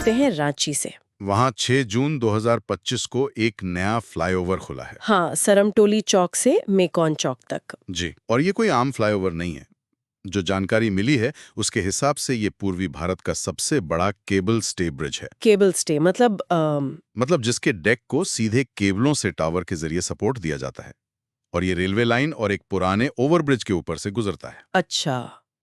करते हैं रांची से। वहाँ 6 जून 2025 को एक नया फ्लाईओवर खुला है। हाँ, सरमटोली चौक से मेकॉन चौक तक। जी, और ये कोई आम फ्लाईओवर नहीं है। जो जानकारी मिली है उसके हिसाब से ये पूर्वी भारत का सबसे बड़ा केबल स्टे ब्रिज है। केबल स्टे मतलब मतलब जिसके डेक को सीधे केबलों से टावर के जरिए सपोर्ट दिया जाता है और ये रेलवे लाइन और एक पुराने ओवरब्रिज के ऊपर से गुजरता है। अच्छा,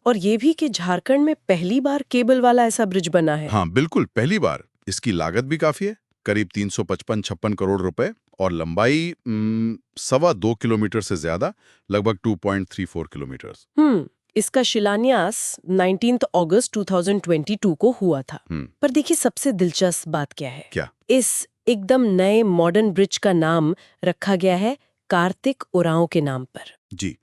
और ये भी कि झारखंड में पहली बार केबल वाला ऐसा ब्रिज बना है। हाँ बिल्कुल, पहली बार। इसकी लागत भी काफी है, करीब 355-56 करोड़ रुपए, और लंबाई 2.25 किलोमीटर से ज्यादा, लगभग 2.34 किलोमीटर। इसका शिलान्यास 19 अगस्त 2022 को हुआ था। पर देखिए, सबसे दिलचस्प बात क्या है? क्या? इस एकदम नए मॉडर्न ब्रिज का नाम रखा गया है कार्तिक उरांव के नाम पर। जी,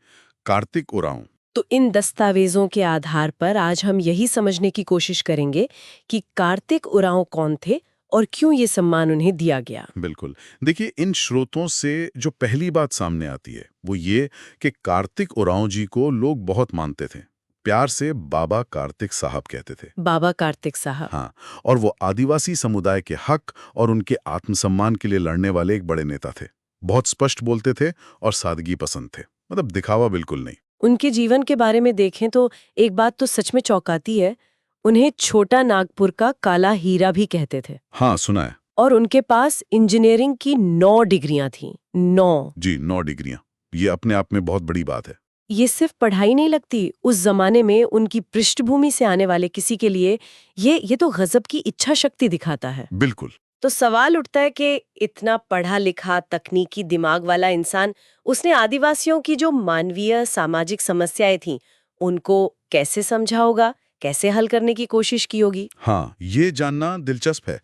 कार्तिक उरांव। तो इन दस्तावेजों के आधार पर आज हम यही समझने की कोशिश करेंगे कि कार्तिक उरांव कौन थे और क्यों ये सम्मान उन्हें दिया गया। बिल्कुल। देखिए, इन स्रोतों से जो पहली बात सामने आती है वो ये कि कार्तिक उरांव जी को लोग बहुत मानते थे। प्यार से बाबा कार्तिक साहब कहते थे। बाबा कार्तिक साहब। हाँ, और वो आदिवासी समुदाय के हक और उनके आत्मसम्मान के लिए लड़ने वाले एक बड़े नेता थे। बहुत स्पष्ट बोलते थे और सादगी पसंद थे, मतलब दिखावा बिल्कुल नहीं। उनके जीवन के बारे में देखें तो एक बात तो सच में चौंकाती है, उन्हें छोटा नागपुर का काला हीरा भी कहते थे। हाँ, सुना है। और उनके पास इंजीनियरिंग की 9 डिग्रियां थीं। 9। जी, 9 डिग्रियां। ये अपने आप में बहुत बड़ी बात है। ये सिर्फ पढ़ाई नहीं लगती, उस जमाने में उनकी पृष्ठभूमि से आने वाले किसी के लिए ये तो गजब की इच्छा शक्ति दिखाता है। बिल्कुल। तो सवाल उठता है कि इतना पढ़ा लिखा तकनीकी दिमाग वाला इंसान, उसने आदिवासियों की जो मानवीय सामाजिक समस्याएं थीं उनको कैसे समझा होगा, कैसे हल करने की कोशिश की होगी? हाँ, ये जानना दिलचस्प है।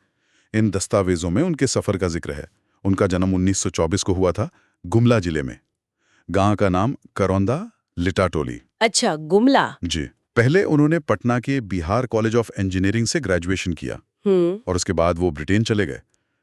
इन दस्तावेजों में उनके सफर का जिक्र है। उनका जन्म 1924 को हुआ था, गुमला जिले में। गांव का नाम करौंदा लिटाटोली। अच्छा, गुमला। जी। पहले उन्होंने पटना के बिहार कॉलेज ऑफ इंजीनियरिंग से ग्रेजुएशन किया और उसके बाद वो ब्रिटेन चले गए।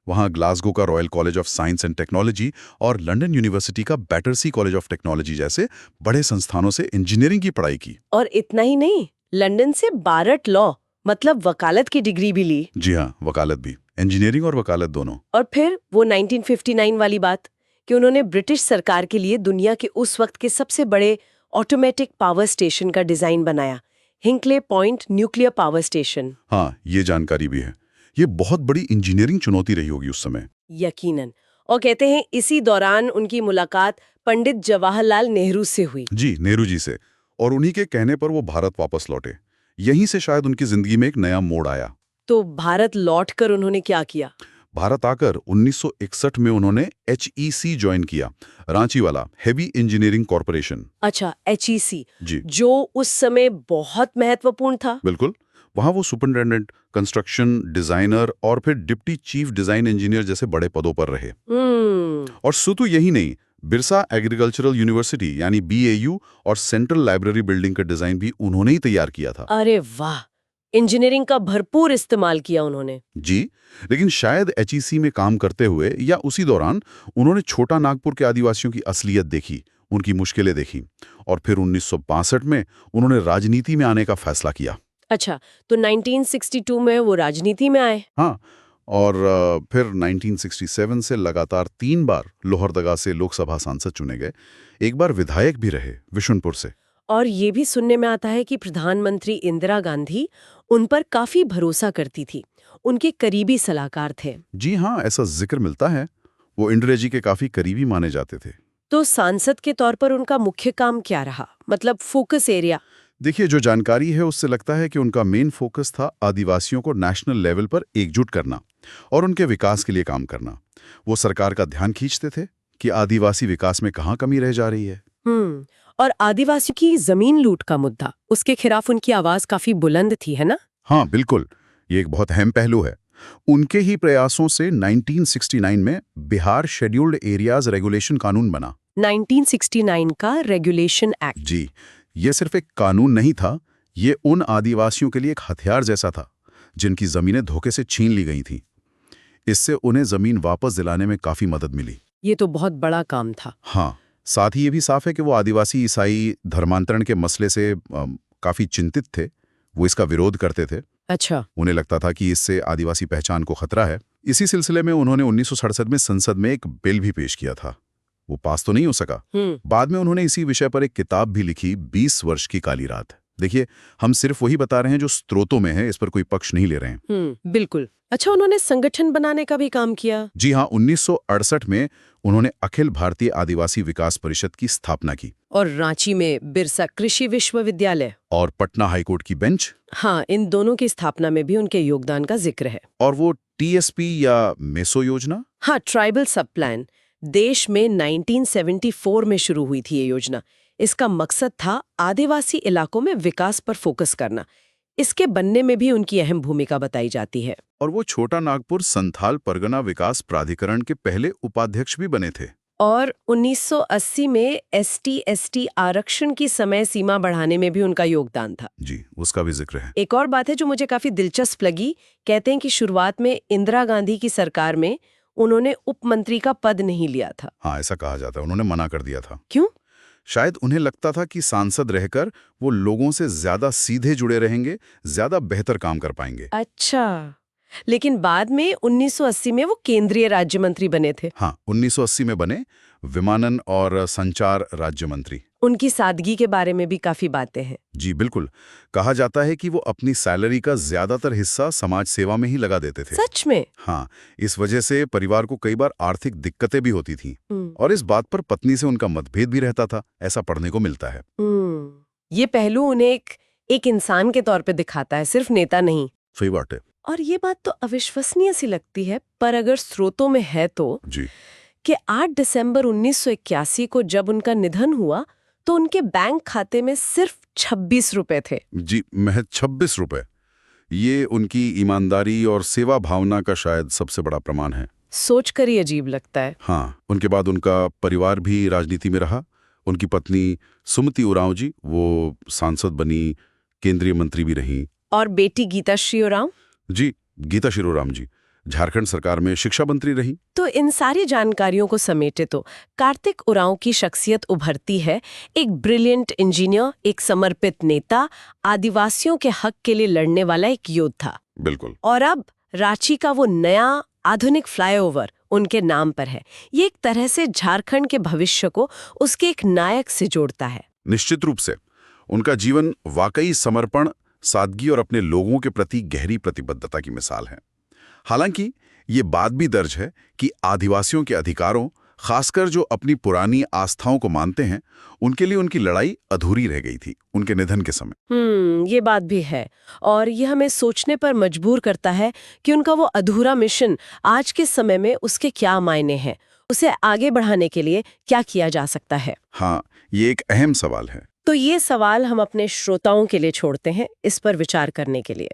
वहां ग्लासगो का royal college of science and technology और लंदन यूनिवर्सिटी का बैटरसी कॉलेज ऑफ टेक्नोलॉजी जैसे बड़े संस्थानों से इंजीनियरिंग की पढ़ाई की। और इतना ही नहीं, लंदन से बारट लॉ मतलब वकालत की डिग्री भी ली। जी हाँ, वकालत भी, इंजीनियरिंग और वकालत दोनों। और फिर वो 1959 वाली बात कि उन्होंने ब्रिटिश सरकार के लिए दुनिया के उस वक्त के सबसे बड़े ऑटोमेटिक पावर स्टेशन का डिजाइन बनाया, हिंकले पॉइंट न्यूक्लियर पावर स्टेशन। हाँ, ये जानकारी भी है। ये बहुत बड़ी इंजीनियरिंग चुनौती रही होगी उस समय। यकीनन। और कहते हैं इसी दौरान उनकी मुलाकात पंडित जवाहरलाल नेहरू से हुई। जी, नेहरू जी से। और उन्हीं के कहने पर वो भारत वापस लौटे। यहीं से शायद उनकी जिंदगी में एक नया मोड़ आया। तो भारत लौटकर उन्होंने क्या किया? भारत आकर 1961 में उन्होंने HEC ज्वाइन किया, रांची वाला हेवी इंजीनियरिंग कॉरपोरेशन। अच्छा, HEC, जी, जो उस समय बहुत महत्वपूर्ण था। बिल्कुल। वहां वो सुपरिटेंडेंट, कंस्ट्रक्शन डिजाइनर और फिर डिप्टी चीफ डिजाइन इंजीनियर जैसे बड़े पदों पर रहे। और सुतु यही नहीं, बिरसा एग्रीकल्चरल यूनिवर्सिटी यानी BAU और सेंट्रल लाइब्रेरी बिल्डिंग का डिजाइन भी उन्होंने ही तैयार किया था। अरे वाह, इंजीनियरिंग का भरपूर इस्तेमाल किया उन्होंने। जी, लेकिन शायद HEC में काम करते हुए या उसी दौरान उन्होंने छोटा नागपुर के आदिवासियों की असलियत देखी, उनकी मुश्किलें देखी, और फिर 1962 में उन्होंने राजनीति में आने का फैसला किया। अच्छा, तो 1962 में वो राजनीति में आए। हाँ, और फिर 1967 से लगातार 3 बार लोहरदगा से लोकसभा सांसद चुने गए। एक बार विधायक भी रहे विशुनपुर से। और ये भी सुनने में आता है कि प्रधानमंत्री इंदिरा गांधी उन पर काफी भरोसा करती थी, उनके करीबी सलाहकार थे। जी हाँ, ऐसा जिक्र मिलता है। वो इंदिरा जी के काफी करीबी माने जाते थे। तो सांसद के तौर पर उनका मुख्य काम क्या रहा, मतलब फोकस एरिया? देखिए, जो जानकारी है उससे लगता है कि उनका मेन फोकस था आदिवासियों को नेशनल लेवल पर एकजुट करना और उनके विकास के लिए काम करना। वो सरकार का ध्यान खींचते थे कि आदिवासी विकास में कहाँ कमी रह जा रही है। और आदिवासियों की जमीन लूट का मुद्दा, उसके खिलाफ उनकी आवाज काफी बुलंद थी, है ना? हाँ बिल्कुल, ये एक बहुत अहम पहलू है। उनके ही प्रयासों से 1969 में बिहार शेड्यूल्ड एरियाज रेगुलेशन कानून बना। 1969 का रेगुलेशन एक्ट। जी, ये सिर्फ एक कानून नहीं था, ये उन आदिवासियों के लिए एक हथियार जैसा था जिनकी जमीनें धोखे से छीन ली गई थीं। इससे उन्हें जमीन वापस दिलाने में काफी मदद मिली। ये तो बहुत बड़ा काम था। हाँ, साथ ही ये भी साफ है कि वो आदिवासी ईसाई धर्मांतरण के मसले से काफी चिंतित थे। वो इसका विरोध करते थे। अच्छा। उन्हें लगता था कि इससे आदिवासी पहचान को खतरा है। इसी सिलसिले में उन्होंने 1967 में संसद में एक बिल भी पेश किया था। वो पास तो नहीं हो सका। बाद में उन्होंने इसी विषय पर एक किताब भी लिखी, 20 वर्ष की काली रात। देखिए, हम सिर्फ वही बता रहे हैं जो स्रोतों में है, इस पर कोई पक्ष नहीं ले रहे हैं। बिल्कुल। अच्छा, उन्होंने संगठन बनाने का भी काम किया? जी हाँ, 1968 में उन्होंने अखिल भारतीय आदिवासी विकास परिषद की स्थापना की। और रांची में बिरसा कृषि विश्वविद्यालय और पटना हाईकोर्ट की बेंच। हाँ, इन दोनों की स्थापना में भी उनके योगदान का जिक्र है। और वो टीएसपी या मेसो योजना? हाँ, ट्राइबल सब प्लान देश में 1974 में शुरू हुई थी ये योजना। इसका मकसद था आदिवासी इलाकों में विकास पर फोकस करना। इसके बनने में भी उनकी अहम भूमिका बताई जाती है। और वो छोटा नागपुर संथाल परगना विकास प्राधिकरण के पहले उपाध्यक्ष भी बने थे। और 1980 में ST/ST आरक्षण की समय सीमा बढ़ाने में भी उनका योगदान था। जी, उसका भी जिक्र है। एक और बात है जो मुझे काफी दिलचस्प लगी। कहते हैं कि शुरुआत में इंदिरा गांधी की सरकार में उन्होंने उप मंत्री का पद नहीं लिया था। हाँ, ऐसा कहा जाता है, उन्होंने मना कर दिया था। क्यों? शायद उन्हें लगता था कि सांसद रहकर वो लोगों से ज्यादा सीधे जुड़े रहेंगे, ज्यादा बेहतर काम कर पाएंगे। अच्छा, लेकिन बाद में 1980 में वो केंद्रीय राज्य मंत्री बने थे। हाँ, 1980 में बने विमानन और संचार राज्य मंत्री। उनकी सादगी के बारे में भी काफी बातें हैं। जी बिल्कुल, कहा जाता है कि वो अपनी सैलरी का ज्यादातर हिस्सा समाज सेवा में ही लगा देते थे। सच में? हाँ, इस वजह से परिवार को कई बार आर्थिक दिक्कतें भी होती थीं। और इस बात पर पत्नी से उनका मतभेद भी रहता था, ऐसा पढ़ने को मिलता है। ये पहलू उन्हें एक इंसान के तौर पे दिखाता है, सिर्फ नेता नहीं। सही बात है। और ये बात तो अविश्वसनीय सी लगती है, पर अगर स्रोतों में है तो जी, कि 8 दिसंबर 1981 को जब उनका निधन हुआ तो उनके बैंक खाते में सिर्फ 26 रुपए थे। जी, महज 26 रुपए। ये उनकी ईमानदारी और सेवा भावना का शायद सबसे बड़ा प्रमाण है। सोचकर ही अजीब लगता है। हाँ, उनके बाद उनका परिवार भी राजनीति में रहा। उनकी पत्नी सुमति उरांव जी, वो सांसद बनी, केंद्रीय मंत्री भी रहीं। और बेटी गीताश्री उरांव? जी, गीताश्री उरांव जी झारखंड सरकार में शिक्षा मंत्री रहीं। तो इन सारी जानकारियों को समेटे तो कार्तिक उरांव की शख्सियत उभरती है, एक ब्रिलियंट इंजीनियर, एक समर्पित नेता, आदिवासियों के हक के लिए लड़ने वाला एक योद्धा। बिल्कुल। और अब रांची का वो नया आधुनिक फ्लाईओवर उनके नाम पर है। ये एक तरह से झारखंड के भविष्य को उसके एक नायक से जोड़ता है। निश्चित रूप से उनका जीवन वाकई समर्पण, सादगी और अपने लोगों के प्रति गहरी प्रतिबद्धता की मिसाल है। हालांकि ये बात भी दर्ज है कि आदिवासियों के अधिकारों, खासकर जो अपनी पुरानी आस्थाओं को मानते हैं, उनके लिए उनकी लड़ाई अधूरी रह गई थी उनके निधन के समय। ये बात भी है। और ये हमें सोचने पर मजबूर करता है कि उनका वो अधूरा मिशन आज के समय में उसके क्या मायने हैं, उसे आगे बढ़ाने के लिए क्या किया जा सकता है। हाँ, ये एक अहम सवाल है। तो ये सवाल हम अपने श्रोताओं के लिए छोड़ते हैं, इस पर विचार करने के लिए।